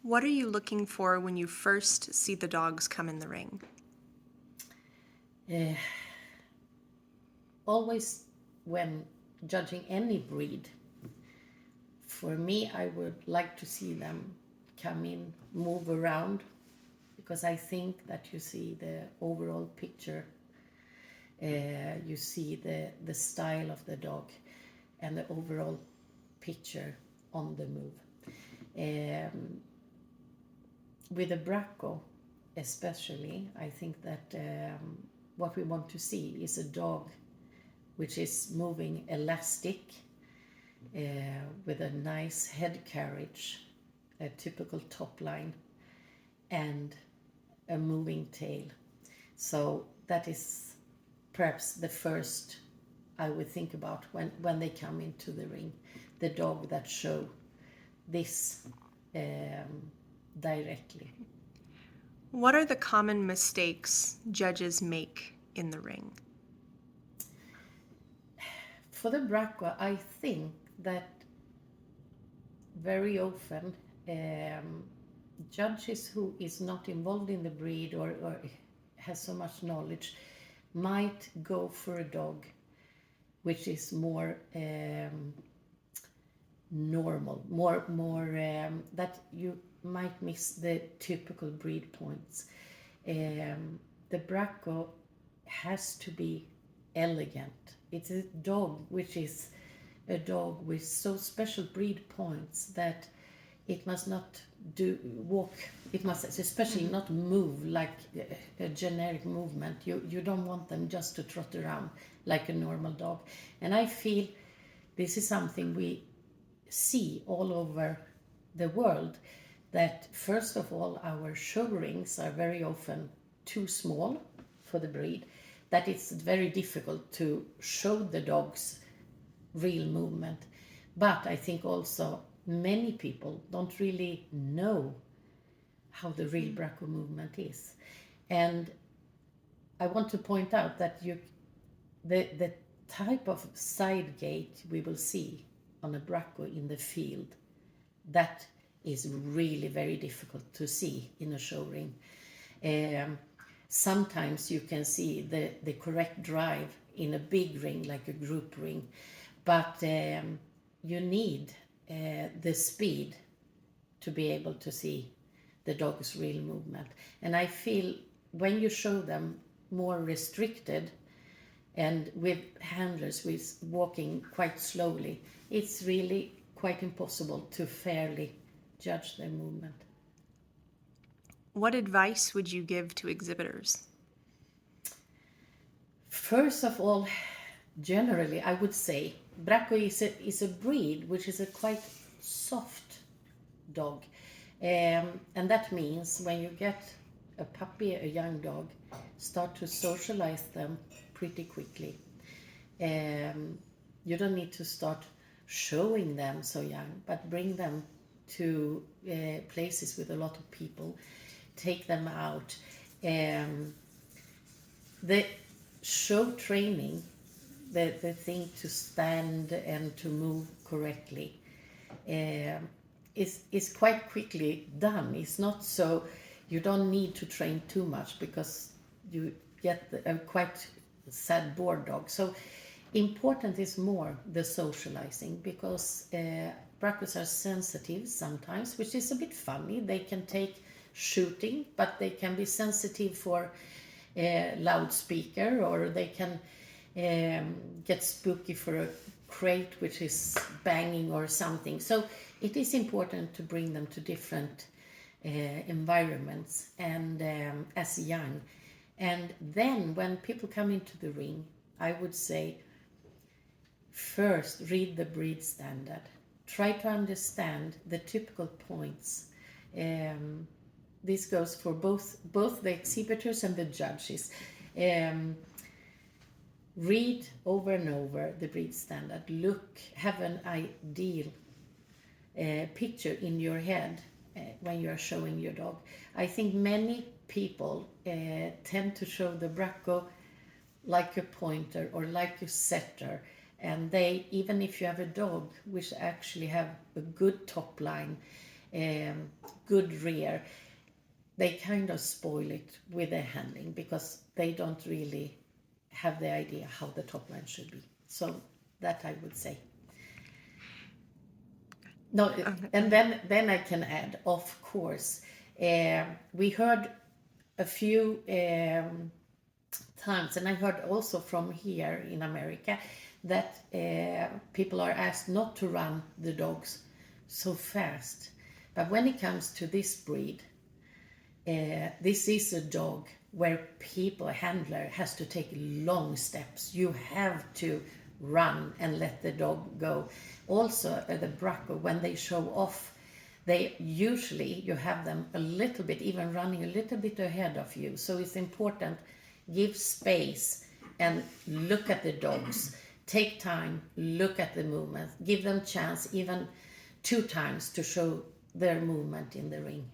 What are you looking for when you first see the dogs come in the ring? Uh, Always, when judging any breed, for me, I would like to see them come in, move around, because I think that you see the overall picture. You see the style of the dog and the overall picture on the move. Um, with a Bracco, especially, I think that what we want to see is a dog which is moving elastic, with a nice head carriage, a typical top line, and a moving tail. So that is perhaps the first I would think about when they come into the ring, the dog that show this directly. What are the common mistakes judges make in the ring? For the Bracqua, I think that very often judges who is not involved in the breed or has so much knowledge might go for a dog which is more normal, more that you might miss the typical breed points. The Bracco has to be elegant. It's a dog which is a dog with so special breed points that it must not do walk. It must especially not move like a generic movement. You don't want them just to trot around like a normal dog. And I feel this is something we see all over the world, that first of all our show rings are very often too small for the breed, that it's very difficult to show the dogs real movement. But I think also many people don't really know how the real Bracco movement is. And I want to point out that the type of side gate we will see on a Bracco in the field, that is really very difficult to see in a show ring. Sometimes you can see the correct drive in a big ring like a group ring, but you need the speed to be able to see the dog's real movement. And I feel when you show them more restricted and with handlers with walking quite slowly, it's really quite impossible to fairly judge their movement. What advice would you give to exhibitors? First of all, generally, I would say Bracco is a breed which is a quite soft dog. And that means when you get a puppy, a young dog, start to socialize them pretty quickly. You don't need to start showing them so young, but bring them to places with a lot of people, take them out. The show training, the thing to stand and to move correctly, is quite quickly done. It's not so, you don't need to train too much because you get a quite sad bored dog. So important is more the socializing, because Braccos are sensitive sometimes, which is a bit funny. They can take shooting, but they can be sensitive for loudspeaker, or they can get spooky for a crate which is banging or something. So it is important to bring them to different environments, and as young. And then when people come into the ring, I would say first read the breed standard. Try to understand the typical points. This goes for both the exhibitors and the judges. Read over and over the breed standard. Look, have an ideal picture in your head when you are showing your dog. I think many people tend to show the Bracco like a pointer or like a setter, and they, even if you have a dog which actually have a good top line, good rear, they kind of spoil it with their handling because they don't really have the idea how the top line should be. So that I would say. No, and then I can add, of course, we heard a few times, and I heard also from here in America that people are asked not to run the dogs so fast. But when it comes to this breed, this is a dog where people, a handler, has to take long steps. You have to run and let the dog go. Also, the Bracco, when they show off, they usually, you have them a little bit, even running a little bit ahead of you. So it's important, give space and look at the dogs. Take time, look at the movement, give them chance even 2 times to show their movement in the ring.